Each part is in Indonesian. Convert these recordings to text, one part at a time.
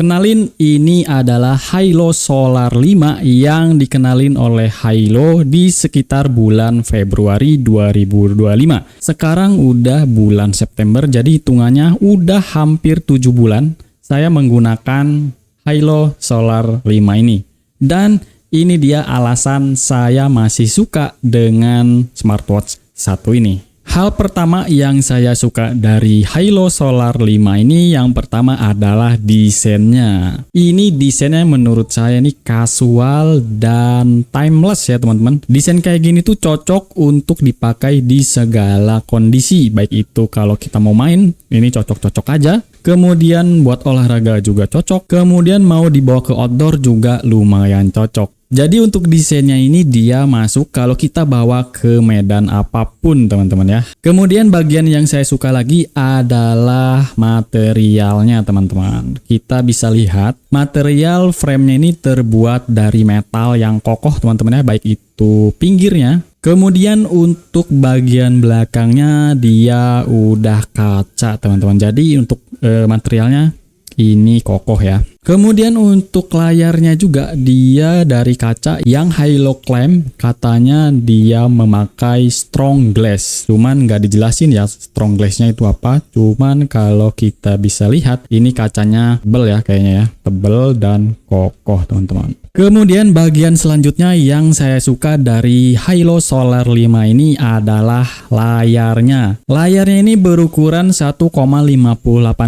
Kenalin, ini adalah Hilo Solar 5 yang dikenalin oleh Hilo di sekitar bulan Februari 2025. Sekarang udah bulan September, jadi hitungannya udah hampir 7 bulan saya menggunakan Hilo Solar 5 ini. Dan ini dia alasan saya masih suka dengan smartwatch satu ini. Hal pertama yang saya suka dari Hilo Solar 5 ini, yang pertama adalah desainnya. Ini desainnya menurut saya ini casual dan timeless ya teman-teman. Desain kayak gini tuh cocok untuk dipakai di segala kondisi. Baik itu kalau kita mau main, ini cocok-cocok aja. Kemudian buat olahraga juga cocok. Kemudian mau dibawa ke outdoor juga lumayan cocok. Jadi untuk desainnya ini dia masuk kalau kita bawa ke medan apapun teman-teman ya. Kemudian bagian yang saya suka lagi adalah materialnya teman-teman. Kita bisa lihat material framenya ini terbuat dari metal yang kokoh teman-teman ya. Baik itu pinggirnya. Kemudian untuk bagian belakangnya dia udah kaca teman-teman. Jadi untuk materialnya ini kokoh ya. Kemudian untuk layarnya juga dia dari kaca yang Hilo klaim katanya dia memakai strong glass. Cuman nggak dijelasin ya strong glassnya itu apa. Cuman kalau kita bisa lihat ini kacanya tebel ya kayaknya ya. Tebel dan kokoh teman-teman. Kemudian bagian selanjutnya yang saya suka dari Hilo Solar 5 ini adalah layarnya. Layarnya ini berukuran 1,58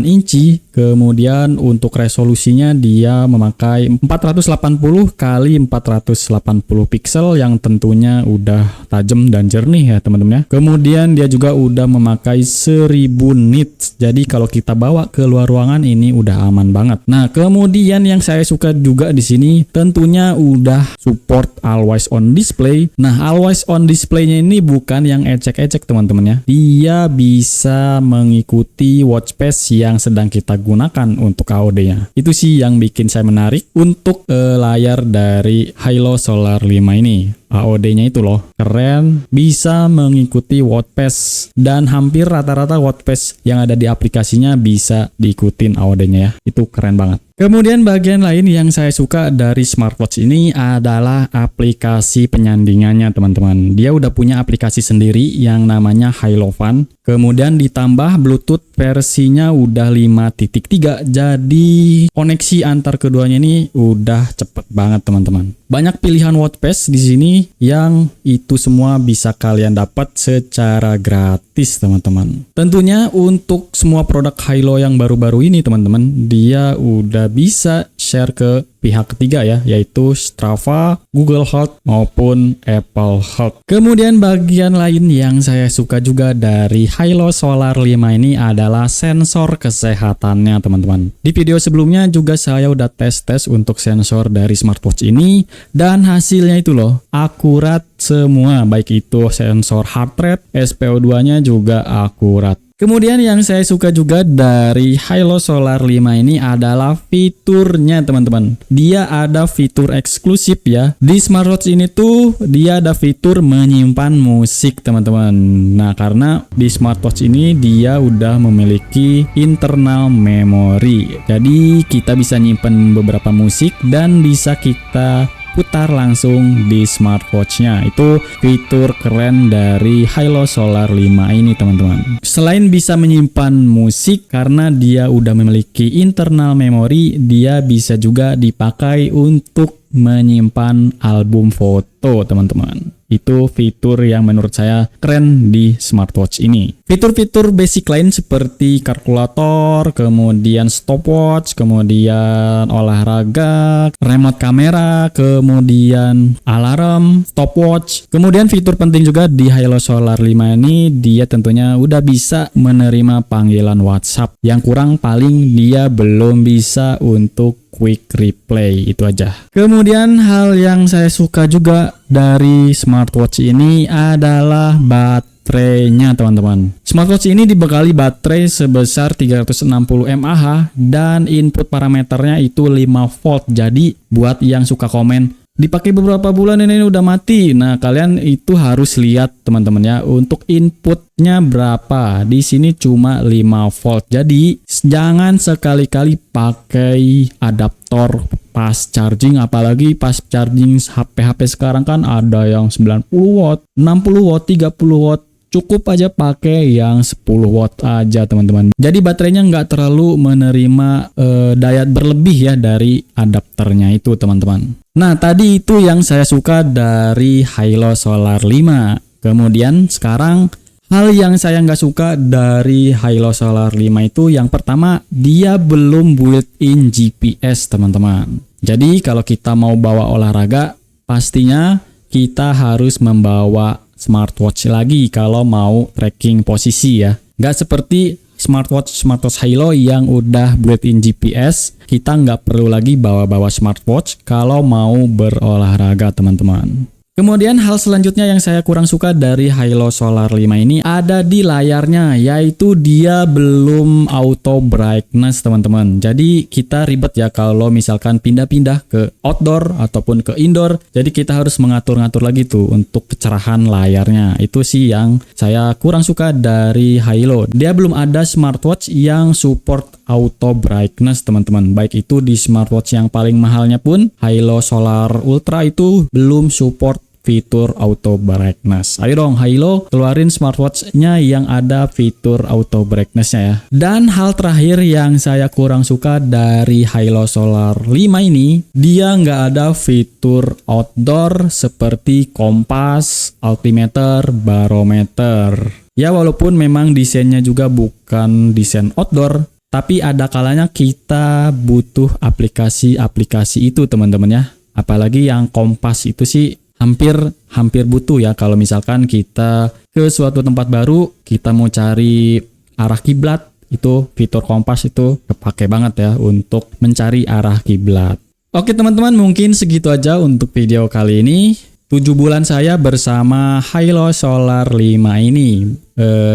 inci. Kemudian untuk resolusinya dia memakai 480 kali 480 pixel yang tentunya udah tajam dan jernih ya teman-teman ya. Kemudian dia juga udah memakai 1000 nits. Jadi kalau kita bawa ke luar ruangan ini udah aman banget. Nah, kemudian yang saya suka juga di sini tentunya udah support always on display. Nah, always on display-nya ini bukan yang ecek-ecek teman-teman ya. Dia bisa mengikuti watch face yang sedang kita gunakan untuk AOD-nya. Itu sih yang bikin saya menarik untuk layar dari Hilo Solar 5 ini. AOD-nya itu loh keren, bisa mengikuti watch face dan hampir rata-rata watch face yang ada di aplikasinya bisa diikutin AOD-nya ya. Itu keren banget. Kemudian bagian lain yang saya suka dari smartwatch ini adalah aplikasi penyandingannya teman-teman. Dia udah punya aplikasi sendiri yang namanya Hilo Fun. Kemudian ditambah Bluetooth versinya udah 5.3. Jadi koneksi antar keduanya ini udah cepet banget teman-teman. Banyak pilihan watch face di sini yang itu semua bisa kalian dapat secara gratis teman-teman. Tentunya untuk semua produk Hilo yang baru-baru ini teman-teman, dia udah bisa share ke pihak ketiga ya, yaitu Strava, Google Health maupun Apple Health. Kemudian bagian lain yang saya suka juga dari Hilo Solar 5 ini adalah sensor kesehatannya teman-teman. Di video sebelumnya juga saya udah tes untuk sensor dari smartwatch ini dan hasilnya itu loh akurat semua, baik itu sensor heart rate, SpO2-nya juga akurat. Kemudian yang saya suka juga dari Hilo Solar 5 ini adalah fiturnya teman-teman. Dia ada fitur eksklusif ya. Di smartwatch ini tuh dia ada fitur menyimpan musik teman-teman. Nah, karena di smartwatch ini dia udah memiliki internal memory. Jadi kita bisa nyimpan beberapa musik dan bisa kita putar langsung di smartwatch-nya. Itu fitur keren dari Hilo Solar 5 ini teman-teman. Selain bisa menyimpan musik karena dia udah memiliki internal memory, dia bisa juga dipakai untuk menyimpan album foto teman-teman. Itu fitur yang menurut saya keren di smartwatch ini. Fitur-fitur basic lain seperti kalkulator, kemudian stopwatch, kemudian olahraga, remote kamera, kemudian alarm, stopwatch. Kemudian fitur penting juga di Hilo Solar 5 ini, dia tentunya udah bisa menerima panggilan WhatsApp. Yang kurang paling dia belum bisa untuk quick replay, itu aja. Kemudian hal yang saya suka juga dari smartwatch ini adalah baterainya teman-teman. Smartwatch ini dibekali baterai sebesar 360 mAh dan input parameternya itu 5 volt. Jadi buat yang suka komen, dipakai beberapa bulan ini udah mati. Nah, kalian itu harus lihat teman-teman ya, untuk inputnya berapa. Di sini cuma 5 volt. Jadi jangan sekali-kali pakai adaptor pas charging, apalagi pas charging HP-HP sekarang kan ada yang 90 watt, 60 watt, 30 watt. Cukup aja pakai yang 10 watt aja teman-teman. Jadi baterainya nggak terlalu menerima daya berlebih ya dari adapternya itu teman-teman. Nah tadi itu yang saya suka dari Hilo Solar 5. Kemudian sekarang hal yang saya nggak suka dari Hilo Solar 5 itu yang pertama, dia belum built-in GPS teman-teman. Jadi kalau kita mau bawa olahraga pastinya kita harus membawa smartwatch lagi kalau mau tracking posisi ya. Nggak seperti smartwatch Hilo yang udah built-in GPS, kita nggak perlu lagi bawa-bawa smartwatch kalau mau berolahraga teman-teman. Kemudian hal selanjutnya yang saya kurang suka dari Hilo Solar 5 ini ada di layarnya, yaitu dia belum auto brightness teman-teman. Jadi kita ribet ya kalau misalkan pindah-pindah ke outdoor ataupun ke indoor. Jadi kita harus mengatur-ngatur lagi tuh untuk kecerahan layarnya. Itu sih yang saya kurang suka dari Hilo. Dia belum ada smartwatch yang support auto brightness teman-teman. Baik itu di smartwatch yang paling mahalnya pun, Hilo Solar Ultra itu belum support fitur auto brightness. Ayo dong Hilo, keluarin smartwatch-nya yang ada fitur auto brightness-nya ya. Dan hal terakhir yang saya kurang suka dari Hilo Solar 5 ini, dia nggak ada fitur outdoor seperti kompas, altimeter, barometer. Ya walaupun memang desainnya juga bukan desain outdoor, tapi ada kalanya kita butuh aplikasi-aplikasi itu teman-teman ya. Apalagi yang kompas itu sih hampir butuh ya kalau misalkan kita ke suatu tempat baru, kita mau cari arah kiblat, itu fitur kompas itu kepake banget ya untuk mencari arah kiblat. Oke teman-teman, mungkin segitu aja untuk video kali ini. 7 bulan saya bersama Hilo Solar 5 ini,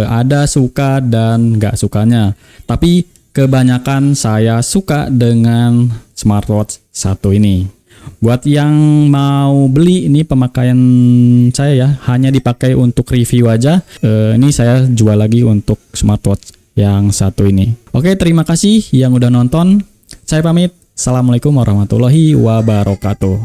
ada suka dan nggak sukanya, tapi kebanyakan saya suka dengan smartwatch satu ini. Buat yang mau beli, ini pemakaian saya ya, hanya dipakai untuk review aja. Ini saya jual lagi untuk smartwatch yang satu ini. Oke, terima kasih yang udah nonton. Saya pamit. Assalamualaikum warahmatullahi wabarakatuh.